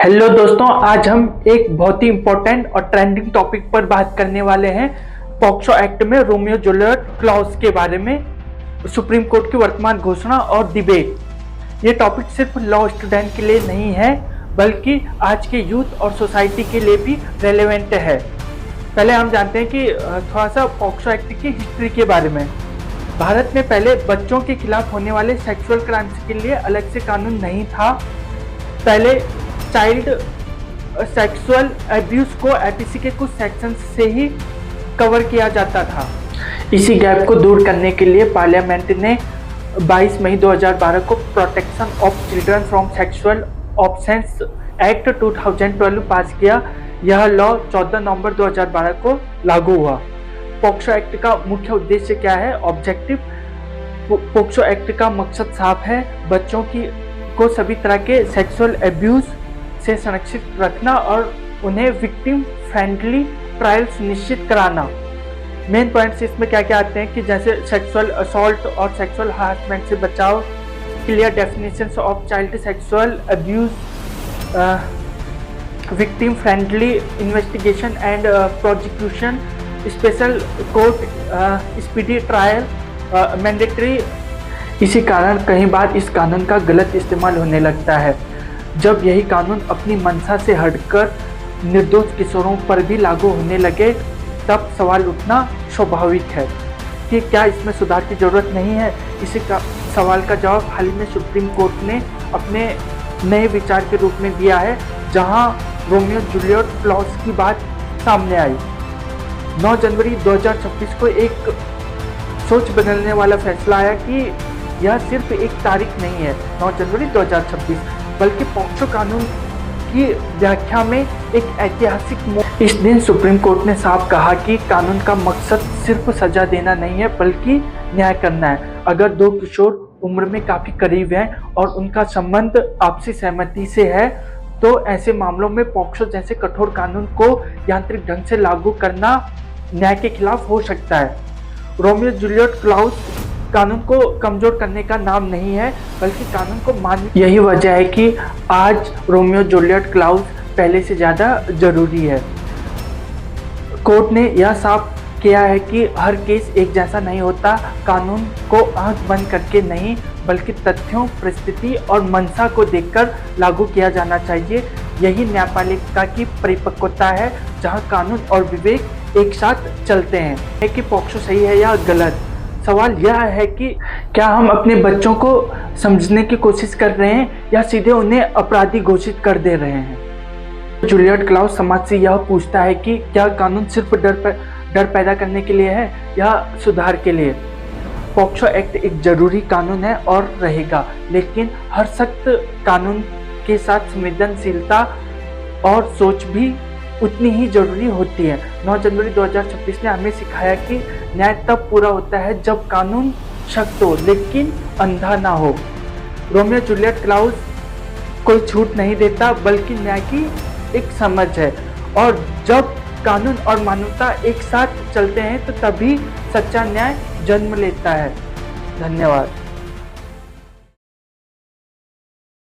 Hello दोस्तों, आज हम एक बहुत ही इम्पोर्टेंट और ट्रेंडिंग टॉपिक पर बात करने वाले हैं। पॉक्सो एक्ट में रोमियो जूलियट क्लॉज के बारे में सुप्रीम कोर्ट की वर्तमान घोषणा और डिबेट। ये टॉपिक सिर्फ लॉ स्टूडेंट के लिए नहीं है बल्कि आज के यूथ और सोसाइटी के लिए भी रेलेवेंट है। पहले हम जानते हैं कि थोड़ा सा पॉक्सो एक्ट की हिस्ट्री के बारे में। भारत में पहले बच्चों के खिलाफ होने वाले सेक्सुअल क्राइम्स के लिए अलग से कानून नहीं था। पहले चाइल्ड सेक्सुअल एब्यूज को एपीसी के कुछ सेक्शन से ही कवर किया जाता था। इसी गैप को दूर करने के लिए पार्लियामेंट ने 22 मई 2012 को protection of children from sexual offence act 2012 पास किया। यह लॉ 14 नवंबर 2012 को लागू हुआ। पॉक्सो एक्ट का मुख्य उद्देश्य क्या है? ऑब्जेक्टिव पॉक्सो एक्ट का मकसद साफ है, बच्चों को सभी तरह के सेक्सुअल एब्यूज से संरक्षित रखना और उन्हें विक्टिम फ्रेंडली ट्रायल सुनिश्चित कराना। मेन पॉइंट्स इसमें क्या क्या आते हैं कि जैसे सेक्सुअल असॉल्ट और सेक्सुअल हरासमेंट से बचाव, clear definitions of child sexual abuse, victim friendly investigation and prosecution, special court speedy trial, mandatory. इसी कारण कई बार इस कानून का गलत इस्तेमाल होने लगता है। जब यही कानून अपनी मंशा से हटकर निर्दोष किशोरों पर भी लागू होने लगे तब सवाल उठना स्वाभाविक है कि क्या इसमें सुधार की जरूरत नहीं है। इसी का सवाल का जवाब हाल ही में सुप्रीम कोर्ट ने अपने नए विचार के रूप में दिया है, जहां रोमियो जूलियट क्लॉज की बात सामने आई। 9 जनवरी 2026 को एक सोच बदलने वाला फैसला आया कि यह सिर्फ एक तारीख नहीं है 9 जनवरी 2026, बल्कि पॉक्सो कानून की व्याख्या में एक ऐतिहासिक मोड़। इस दिन सुप्रीम कोर्ट ने साफ कहा कि कानून का मकसद सिर्फ सजा देना नहीं है बल्कि न्याय करना है। अगर दो किशोर उम्र में काफी करीब हैं और उनका संबंध आपसी सहमति से है तो ऐसे मामलों में पॉक्सो जैसे कठोर कानून को यांत्रिक ढंग से लागू करना न्याय के खिलाफ हो सकता है। रोमियो जूलियट क्लॉज कानून को कमजोर करने का नाम नहीं है बल्कि कानून को मानने। यही वजह है कि आज रोमियो जूलियट क्लॉज पहले से ज़्यादा जरूरी है। कोर्ट ने यह साफ किया है कि हर केस एक जैसा नहीं होता। कानून को आंख बंद करके नहीं बल्कि तथ्यों, परिस्थिति और मंशा को देखकर लागू किया जाना चाहिए। यही न्यायपालिका की परिपक्वता है, जहां कानून और विवेक एक साथ चलते हैं। कि पॉक्सो सही है या गलत, सवाल यह है कि क्या हम अपने बच्चों को समझने की कोशिश कर रहे हैं या सीधे उन्हें अपराधी घोषित कर दे रहे हैं। जूलियट क्लॉज समाज से यह पूछता है कि क्या कानून सिर्फ डर पैदा करने के लिए है या सुधार के लिए। पॉक्सो एक्ट एक जरूरी कानून है और रहेगा, लेकिन हर सख्त कानून के साथ संवेदनशीलता और सोच भी उतनी ही जरूरी होती है। 9 जनवरी 2026 ने हमें सिखाया कि न्याय तब पूरा होता है जब कानून सख्त हो लेकिन अंधा ना हो। रोमियो जूलियट क्लॉज कोई छूट नहीं देता बल्कि न्याय की एक समझ है, और जब कानून और मानवता एक साथ चलते हैं तो तभी सच्चा न्याय जन्म लेता है। धन्यवाद।